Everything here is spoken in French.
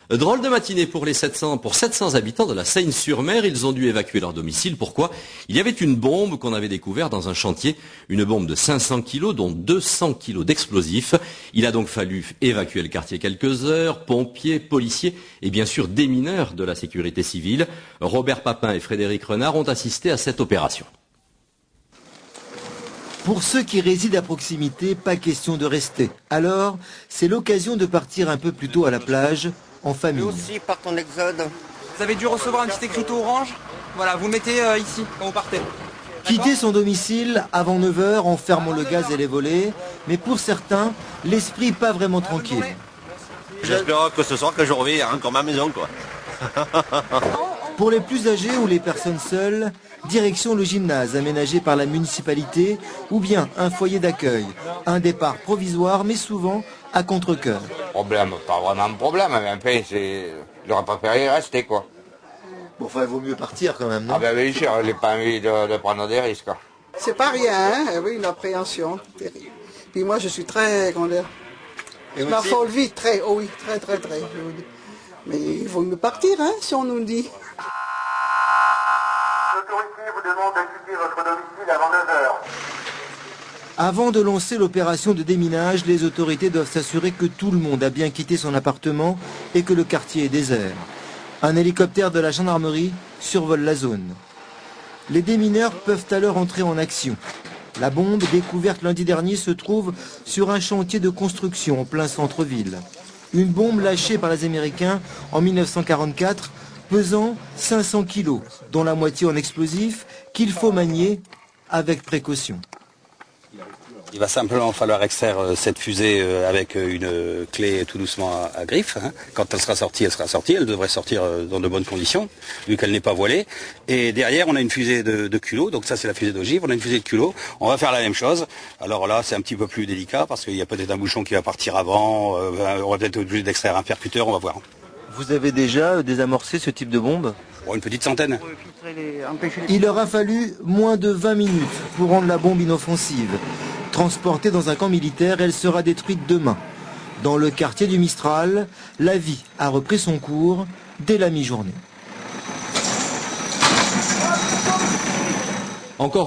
Drôle de matinée pour 700 habitants de la Seine-sur-Mer. Ils ont dû évacuer leur domicile. Pourquoi? Il y avait une bombe qu'on avait découverte dans un chantier. Une bombe de 500 kilos, dont 200 kilos d'explosifs. Il a donc fallu évacuer le quartier quelques heures. Pompiers, policiers et bien sûr des mineurs de la sécurité civile. Robert Papin et Frédéric Renard ont assisté à cette opération. Pour ceux qui résident à proximité, pas question de rester. Alors, c'est l'occasion de partir un peu plus tôt à la plage, en famille. Nous aussi, partons en exode. Vous avez dû recevoir un petit écriteau orange. Voilà, vous le mettez ici, quand vous partez. Quitter son domicile avant 9 h en fermant le gaz et les volets, mais pour certains, l'esprit pas vraiment tranquille. J'espère que ce soir que je reviens encore à ma maison, quoi. Pour les plus âgés ou les personnes seules, direction le gymnase aménagé par la municipalité ou bien un foyer d'accueil. Un départ provisoire mais souvent à contre-cœur. Problème, pas vraiment de problème, mais enfin, j'aurais préféré rester, quoi. Bon, enfin, il vaut mieux partir quand même, non? Ah ben oui, j'ai pas envie de prendre des risques. C'est pas rien, hein? Oui, une appréhension terrible. Puis moi, je suis très, comment dire, je m'affole vite, très, oh oui, très, je vous dis. Mais il vaut mieux partir, hein, si on nous le dit. L'autorité vous demande de quitter votre domicile avant 9 h. Avant de lancer l'opération de déminage, les autorités doivent s'assurer que tout le monde a bien quitté son appartement et que le quartier est désert. Un hélicoptère de la gendarmerie survole la zone. Les démineurs peuvent alors entrer en action. La bombe, découverte lundi dernier, se trouve sur un chantier de construction en plein centre-ville. Une bombe lâchée par les Américains en 1944, pesant 500 kilos, dont la moitié en explosifs, qu'il faut manier avec précaution. Il va simplement falloir extraire cette fusée avec une clé tout doucement à griffe. Quand elle sera sortie, elle sera sortie. Elle devrait sortir dans de bonnes conditions, vu qu'elle n'est pas voilée. Et derrière, on a une fusée de culot. Donc ça, c'est la fusée d'ogive. On a une fusée de culot. On va faire la même chose. Alors là, c'est un petit peu plus délicat parce qu'il y a peut-être un bouchon qui va partir avant. On va peut-être obligé d'extraire un percuteur. On va voir. Vous avez déjà désamorcé ce type de bombe? Bon, une petite centaine. Il aura fallu moins de 20 minutes pour rendre la bombe inoffensive. Transportée dans un camp militaire, elle sera détruite demain. Dans le quartier du Mistral, la vie a repris son cours dès la mi-journée. Encore